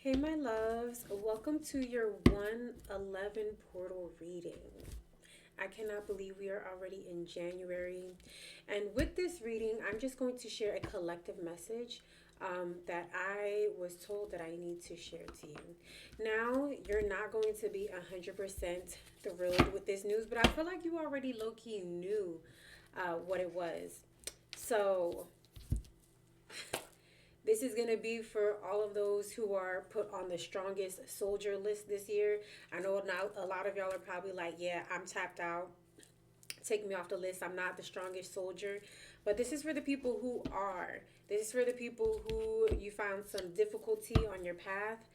Hey, my loves, welcome to your 111 portal reading. I cannot believe we are already in January. And with this reading, I'm just going to share a collective message that I was told that I need to share to you. Now, you're not going to be 100% thrilled with this news, but I feel like you already low key knew what it was. So, this is going to be for all of those who are put on the strongest soldier list this year. I know now a lot of y'all are probably like, yeah, I'm tapped out. Take me off the list. I'm not the strongest soldier. But this is for the people who are. This is for the people who you found some difficulty on your path.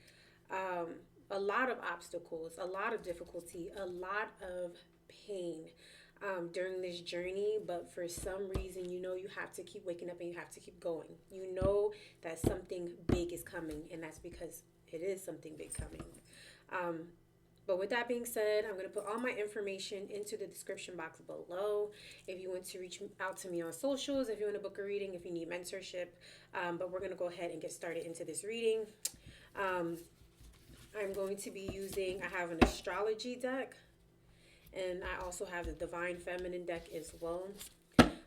Um, a lot of obstacles, a lot of difficulty, a lot of pain during this journey, but for some reason, you know, you have to keep waking up and you have to keep going. You know that something big is coming, and that's because it is something big coming. Um, but with that being said, I'm going to put all my information into the description box below. If you want to reach out to me on socials, if you want to book a reading, if you need mentorship. But we're going to go ahead and get started into this reading. Um, I'm going to be using, I have an astrology deck, and I also have the Divine Feminine deck as well.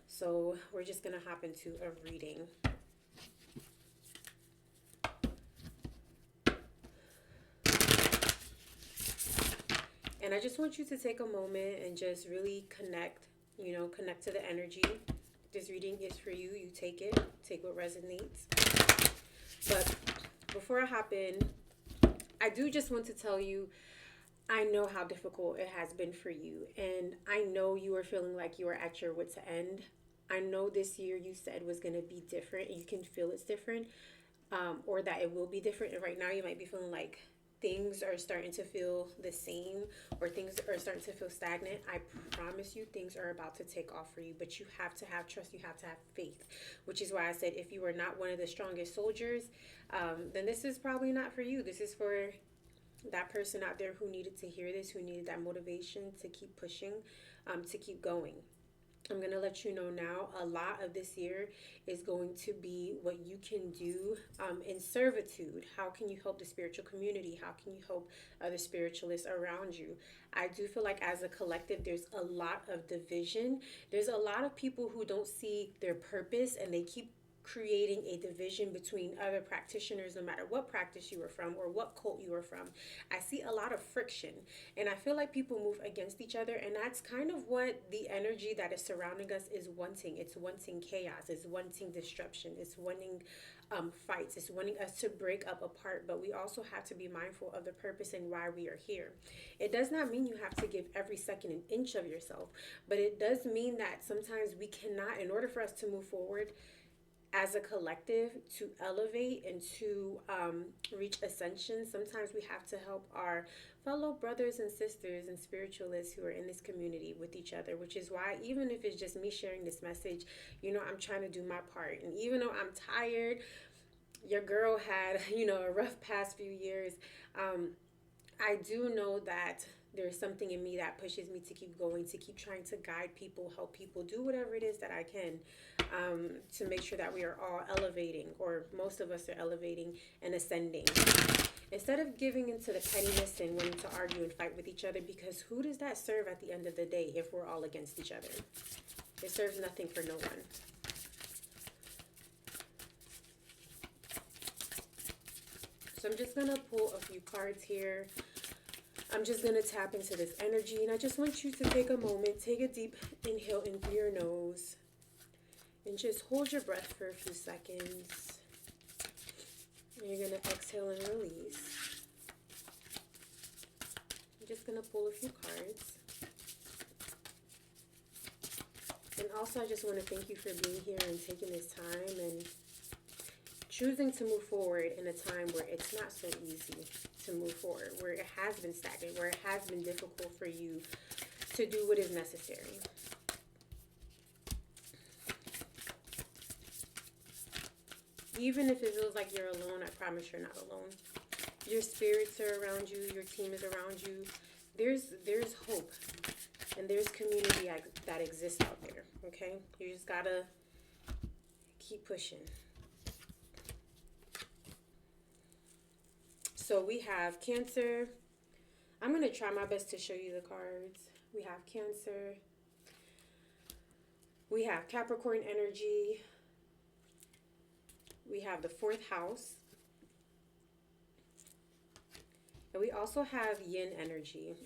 So we're just going to hop into a reading. And I just want you to take a moment and just really connect to the energy. This reading is for you. You take what resonates. But before I hop in, I do just want to tell you, I know how difficult it has been for you. And I know you are feeling like you are at your wits' end. I know this year you said was going to be different. You can feel it's different, or that it will be different. And right now you might be feeling like things are starting to feel the same, or things are starting to feel stagnant. I promise you things are about to take off for you, but you have to have trust, you have to have faith, which is why I said if you are not one of the strongest soldiers, then this is probably not for you. This is for that person out there who needed to hear this, who needed that motivation to keep pushing, to keep going. I'm going to let you know now, a lot of this year is going to be what you can do in servitude. How can you help the spiritual community? How can you help other spiritualists around you? I do feel like as a collective, there's a lot of division. There's a lot of people who don't see their purpose, and they keep creating a division between other practitioners, no matter what practice you are from or what cult you are from. I see a lot of friction, and I feel like people move against each other, and that's kind of what the energy that is surrounding us is wanting. It's wanting chaos, it's wanting disruption, it's wanting fights, it's wanting us to break up apart. But we also have to be mindful of the purpose and why we are here. It does not mean you have to give every second an inch of yourself, but it does mean that sometimes we cannot, in order for us to move forward as a collective, to elevate and to reach ascension, sometimes we have to help our fellow brothers and sisters and spiritualists who are in this community with each other, which is why, even if it's just me sharing this message, I'm trying to do my part. And even though I'm tired, your girl had, a rough past few years, I do know that there's something in me that pushes me to keep going, to keep trying to guide people, help people, do whatever it is that I can, to make sure that we are all elevating, or most of us are elevating and ascending. Instead of giving into the pettiness and wanting to argue and fight with each other, because who does that serve at the end of the day if we're all against each other? It serves nothing for no one. So I'm just going to pull a few cards here. I'm just going to tap into this energy, and I just want you to take a moment, take a deep inhale in through your nose, and just hold your breath for a few seconds. And you're going to exhale and release. I'm just going to pull a few cards. And also, I just want to thank you for being here and taking this time and choosing to move forward in a time where it's not so easy to move forward, where it has been stagnant, where it has been difficult for you to do what is necessary. Even if it feels like you're alone, I promise you're not alone. Your spirits are around you, your team is around you. There's hope, and there's community that exists out there, okay? You just gotta keep pushing. So we have Cancer. I'm going to try my best to show you the cards. We have Cancer. We have Capricorn energy. We have the fourth house. And we also have Yin energy.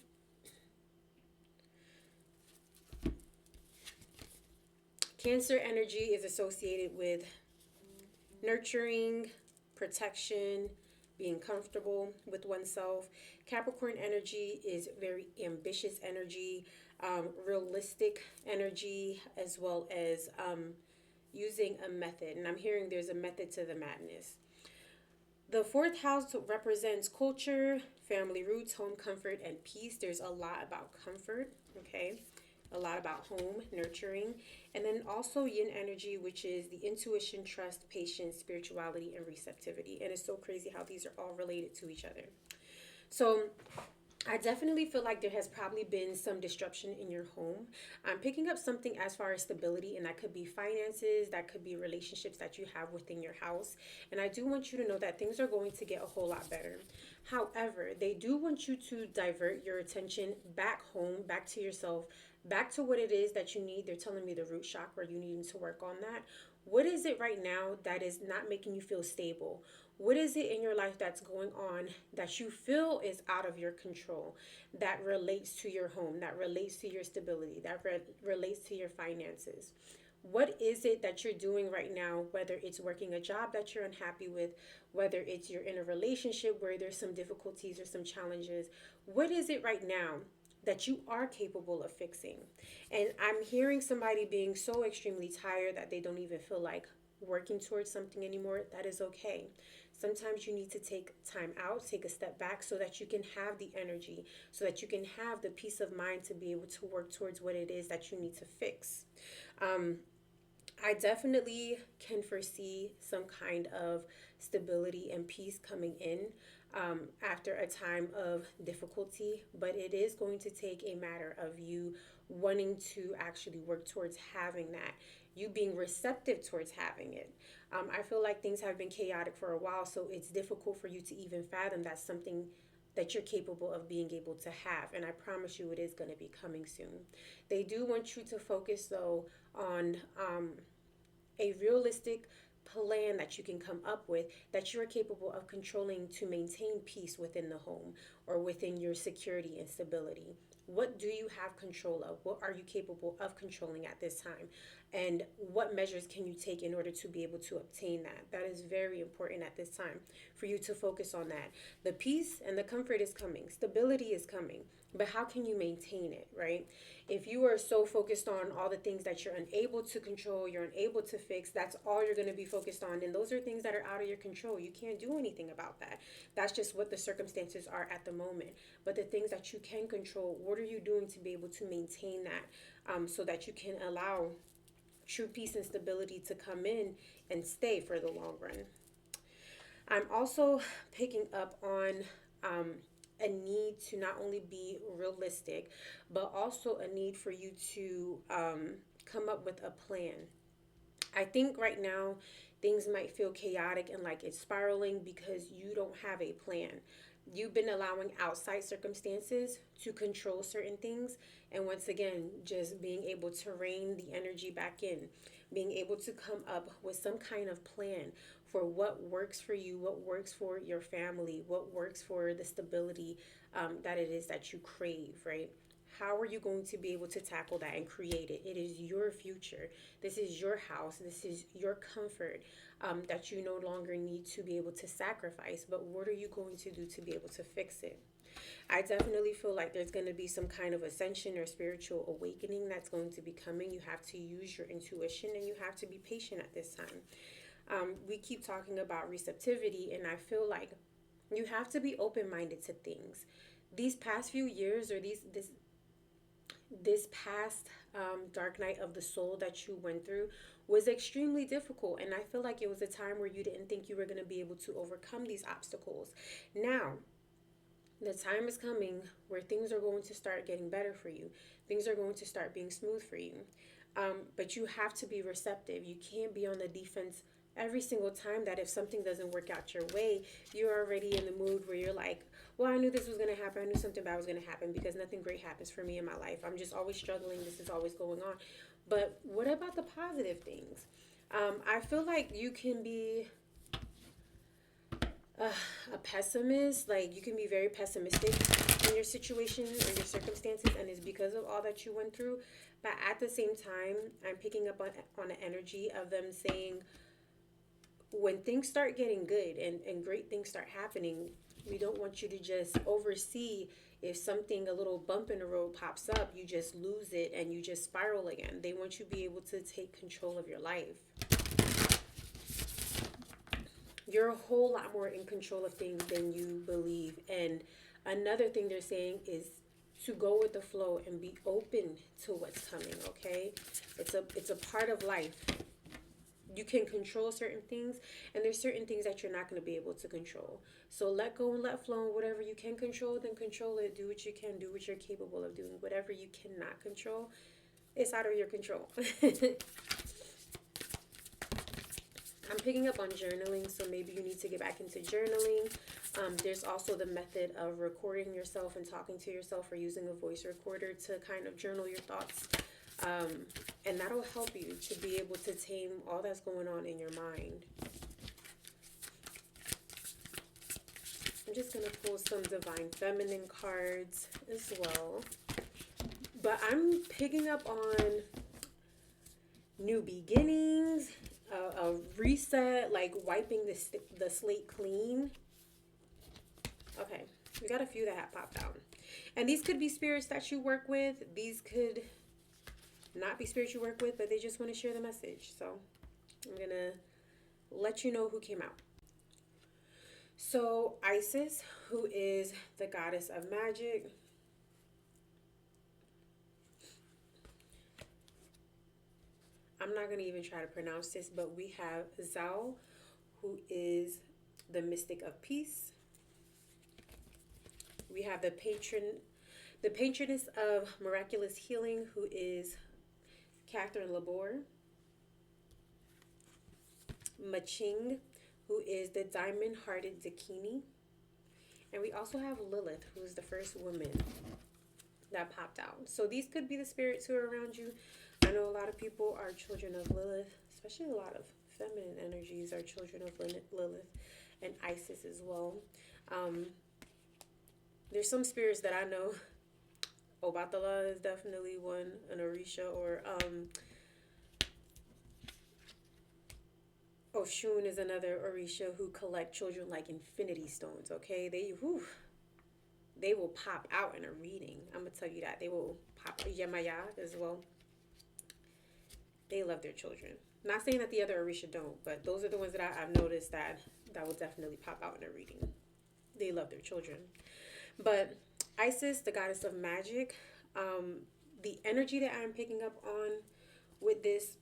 Cancer energy is associated with nurturing, protection, being comfortable with oneself. Capricorn energy is very ambitious energy, realistic energy, as well as using a method. And I'm hearing there's a method to the madness. The fourth house represents culture, family roots, home comfort, and peace. There's a lot about comfort, okay? A lot about home, nurturing. And then also yin energy, which is the intuition, trust, patience, spirituality, and receptivity. And it's so crazy how these are all related to each other. So I definitely feel like there has probably been some disruption in your home. I'm picking up something as far as stability, and that could be finances, that could be relationships that you have within your house. And I do want you to know that things are going to get a whole lot better. However, they do want you to divert your attention back home, back to yourself, back to what it is that you need. They're telling me the root chakra, you needing to work on that. What is it right now that is not making you feel stable? What is it in your life that's going on that you feel is out of your control, that relates to your home, that relates to your stability, that relates to your finances? What is it that you're doing right now, whether it's working a job that you're unhappy with, whether it's you're in a relationship where there's some difficulties or some challenges? What is it right now that you are capable of fixing? And I'm hearing somebody being so extremely tired that they don't even feel like working towards something anymore. That is okay. Sometimes you need to take time out, take a step back so that you can have the energy, so that you can have the peace of mind to be able to work towards what it is that you need to fix. I definitely can foresee some kind of stability and peace coming in after a time of difficulty, but it is going to take a matter of you wanting to actually work towards having that, you being receptive towards having it. I feel like things have been chaotic for a while, so it's difficult for you to even fathom that's something that you're capable of being able to have. And I promise you it is going to be coming soon. They do want you to focus, though, on a realistic plan that you can come up with that you're capable of controlling to maintain peace within the home or within your security and stability. What do you have control of? What are you capable of controlling at this time? And what measures can you take in order to be able to obtain that? That is very important at this time for you to focus on that. The peace and the comfort is coming, stability is coming, but how can you maintain it, right? If you are so focused on all the things that you're unable to control, you're unable to fix, that's all you're going to be focused on. And those are things that are out of your control. You can't do anything about that. That's just what the circumstances are at the moment. But the things that you can control, what are you doing to be able to maintain that so that you can allow true peace and stability to come in and stay for the long run? I'm also picking up on a need to not only be realistic, but also a need for you to come up with a plan. I think right now things might feel chaotic and like it's spiraling because you don't have a plan. You've been allowing outside circumstances to control certain things. And once again, just being able to rein the energy back in, being able to come up with some kind of plan for what works for you, what works for your family, what works for the stability that it is that you crave, right? How are you going to be able to tackle that and create it? It is your future. This is your house. This is your comfort that you no longer need to be able to sacrifice. But what are you going to do to be able to fix it? I definitely feel like there's going to be some kind of ascension or spiritual awakening that's going to be coming. You have to use your intuition and you have to be patient at this time. We keep talking about receptivity, and I feel like you have to be open-minded to things. These past few years, or this past dark night of the soul that you went through was extremely difficult, and I feel like it was a time where you didn't think you were going to be able to overcome these obstacles. Now the time is coming where things are going to start getting better for you. Things are going to start being smooth for you. But you have to be receptive. You can't be on the defense every single time that if something doesn't work out your way, you're already in the mood where you're like, well, I knew this was going to happen. I knew something bad was going to happen because nothing great happens for me in my life. I'm just always struggling. This is always going on. But what about the positive things? I feel like you can be a pessimist. Like, you can be very pessimistic in your situation or your circumstances, and it's because of all that you went through. But at the same time, I'm picking up on the energy of them saying, when things start getting good and great things start happening, we don't want you to just oversee. If something, a little bump in the road pops up, you just lose it and you just spiral again. They want you to be able to take control of your life. You're a whole lot more in control of things than you believe. And another thing they're saying is to go with the flow and be open to what's coming, okay? It's a part of life. You can control certain things, and there's certain things that you're not going to be able to control. So let go and let flow, and whatever you can control, then control it. Do what you can, do what you're capable of doing. Whatever you cannot control, it's out of your control. I'm picking up on journaling, so maybe you need to get back into journaling. There's also the method of recording yourself and talking to yourself, or using a voice recorder to kind of journal your thoughts. And that'll help you to be able to tame all that's going on in your mind. I'm just going to pull some Divine Feminine cards as well. But I'm picking up on new beginnings, a reset, like wiping the slate clean. Okay, we got a few that have popped out. And these could be spirits that you work with. These could not be spirits you work with, but they just want to share the message. So I'm going to let you know who came out. So Isis, who is the goddess of magic. I'm not going to even try to pronounce this, but we have Zao, who is the mystic of peace. We have the patroness of miraculous healing, who is Catherine Labor. Maching, who is the diamond-hearted Dakini. And we also have Lilith, who is the first woman that popped out. So these could be the spirits who are around you. I know a lot of people are children of Lilith, especially a lot of feminine energies are children of Lilith and Isis as well. There's some spirits that I know. Obatala is definitely one, an Orisha, or Oshun is another Orisha who collect children like infinity stones, okay? They will pop out in a reading. I'm going to tell you that. They will pop. Yemaya as well. They love their children. Not saying that the other Orisha don't, but those are the ones that I've noticed that will definitely pop out in a reading. They love their children. But Isis, the goddess of magic, the energy that I'm picking up on with this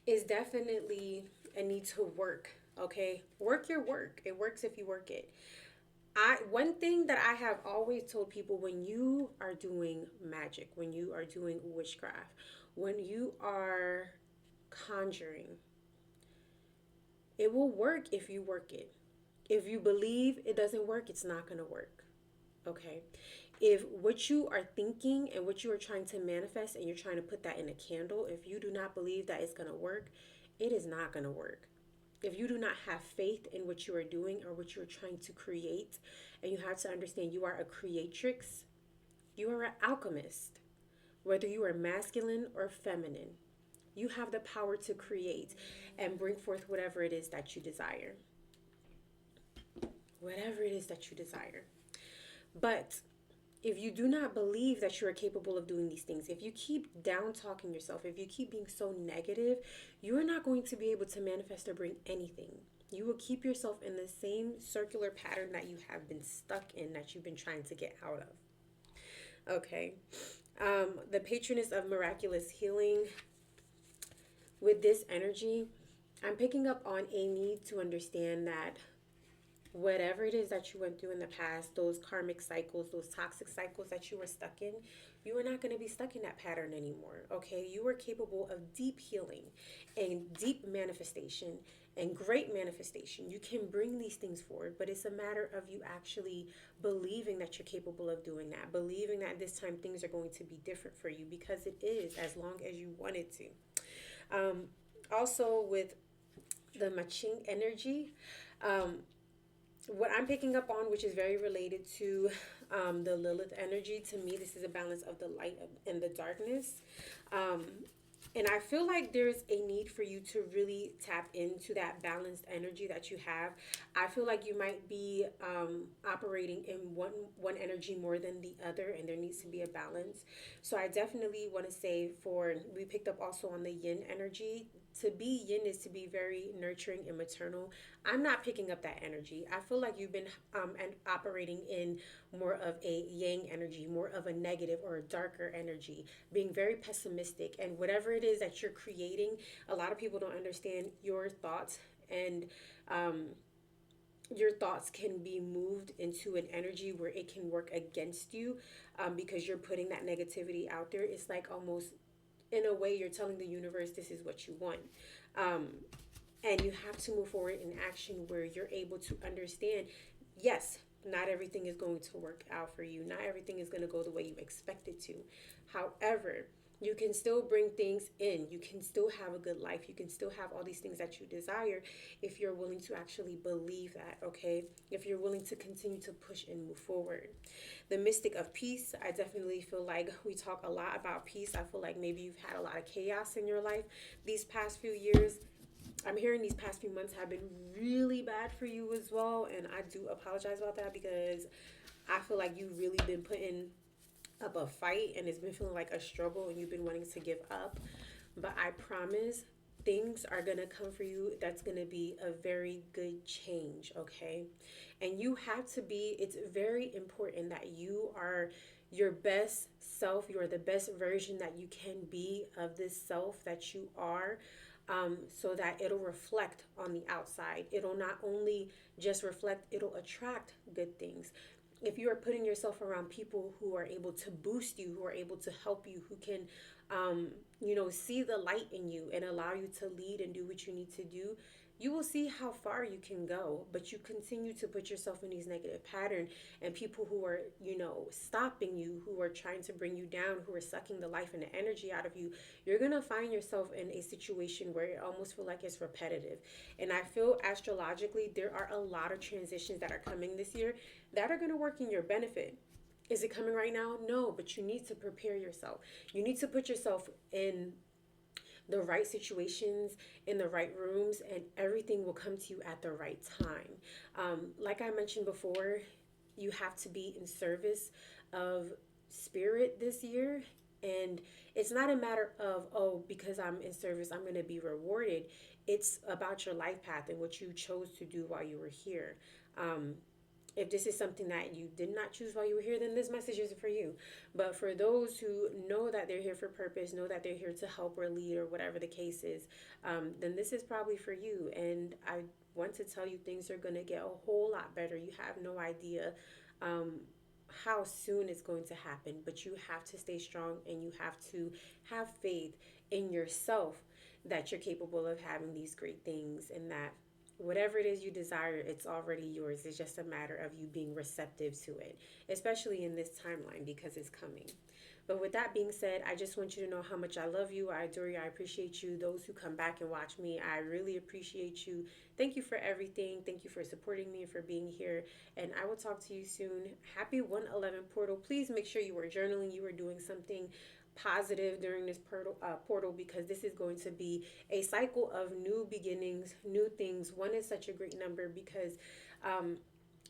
is definitely a need to work, okay? Work your work. It works if you work it. One thing that I have always told people, when you are doing magic, when you are doing witchcraft, when you are conjuring, it will work if you work it. If you believe it doesn't work, it's not going to work, okay? If what you are thinking and what you are trying to manifest and you're trying to put that in a candle, if you do not believe that it's going to work, it is not going to work. If you do not have faith in what you are doing or what you are trying to create, and you have to understand you are a creatrix, you are an alchemist. Whether you are masculine or feminine, you have the power to create and bring forth whatever it is that you desire. Whatever it is that you desire. But if you do not believe that you are capable of doing these things, if you keep down talking yourself, if you keep being so negative, you are not going to be able to manifest or bring anything. You will keep yourself in the same circular pattern that you have been stuck in, that you've been trying to get out of. Okay. The patroness of miraculous healing. With this energy, I'm picking up on a need to understand that whatever it is that you went through in the past, those karmic cycles, those toxic cycles that you were stuck in, you are not going to be stuck in that pattern anymore. Okay, you are capable of deep healing and deep manifestation and great manifestation. You can bring these things forward, but it's a matter of you actually believing that you're capable of doing that, believing that this time things are going to be different for you, because it is, as long as you want it to. um, Also, with the matching energy, um, what I'm picking up on, which is very related to the Lilith energy, to me, this is a balance of the light and the darkness. Um, and I feel like there's a need for you to really tap into that balanced energy that you have. I feel like you might be operating in one energy more than the other, and there needs to be a balance. So I definitely want to say, for we picked up also on the yin energy. To be yin is to be very nurturing and maternal. I'm not picking up that energy. I feel like you've been and operating in more of a yang energy, more of a negative or a darker energy, being very pessimistic. And whatever it is that you're creating, a lot of people don't understand your thoughts, and um, your thoughts can be moved into an energy where it can work against you, because you're putting that negativity out there. It's like almost, in a way, you're telling the universe this is what you want. Um, and you have to move forward in action where you're able to understand, yes, not everything is going to work out for you, not everything is going to go the way you expect it to. However, you can still bring things in, you can still have a good life, you can still have all these things that you desire, if you're willing to actually believe that. Okay, if you're willing to continue to push and move forward. The mystic of peace, I definitely feel like we talk a lot about peace. I feel like maybe you've had a lot of chaos in your life these past few years. I'm hearing these past few months have been really bad for you as well, and I do apologize about that, because I feel like you've really been putting up a fight, and it's been feeling like a struggle, and you've been wanting to give up. But I promise, things are gonna come for you. That's gonna be a very good change, okay? And you have to be, it's very important that you are your best self. You are the best version that you can be of this self that you are, so that it'll reflect on the outside. It'll not only just reflect, it'll attract good things. If you are putting yourself around people who are able to boost you, who are able to help you, who can, see the light in you and allow you to lead and do what you need to do, you will see how far you can go. But you continue to put yourself in these negative patterns, and people who are, stopping you, who are trying to bring you down, who are sucking the life and the energy out of you, you're going to find yourself in a situation where it almost feel like it's repetitive. And I feel astrologically there are a lot of transitions that are coming this year that are going to work in your benefit. Is it coming right now? No, but you need to prepare yourself. You need to put yourself in the right situations, in the right rooms, and everything will come to you at the right time. Like I mentioned before, you have to be in service of spirit this year. And it's not a matter of, oh, because I'm in service, I'm going to be rewarded. It's about your life path and what you chose to do while you were here. Um, if this is something that you did not choose while you were here, then this message isn't for you. But for those who know that they're here for purpose, know that they're here to help or lead or whatever the case is, then this is probably for you. And I want to tell you, things are going to get a whole lot better. You have no idea um, how soon it's going to happen, but you have to stay strong, and you have to have faith in yourself that you're capable of having these great things, and that whatever it is you desire, it's already yours. It's just a matter of you being receptive to it, especially in this timeline, because it's coming. But with that being said, I just want you to know how much I love you, I adore you, I appreciate you. Those who come back and watch me, I really appreciate you. Thank you for everything. Thank you for supporting me and for being here. And I will talk to you soon. Happy 111 portal. Please make sure you are journaling, you are doing something positive during this portal, because this is going to be a cycle of new beginnings, new things. One is such a great number because um,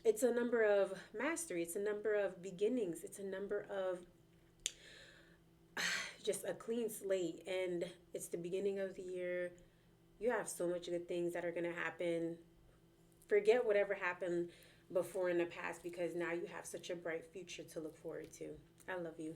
it's a number of mastery, it's a number of beginnings, it's a number of just a clean slate, and it's the beginning of the year. You have so much good things that are going to happen. Forget whatever happened before in the past, because now you have such a bright future to look forward to. I love you.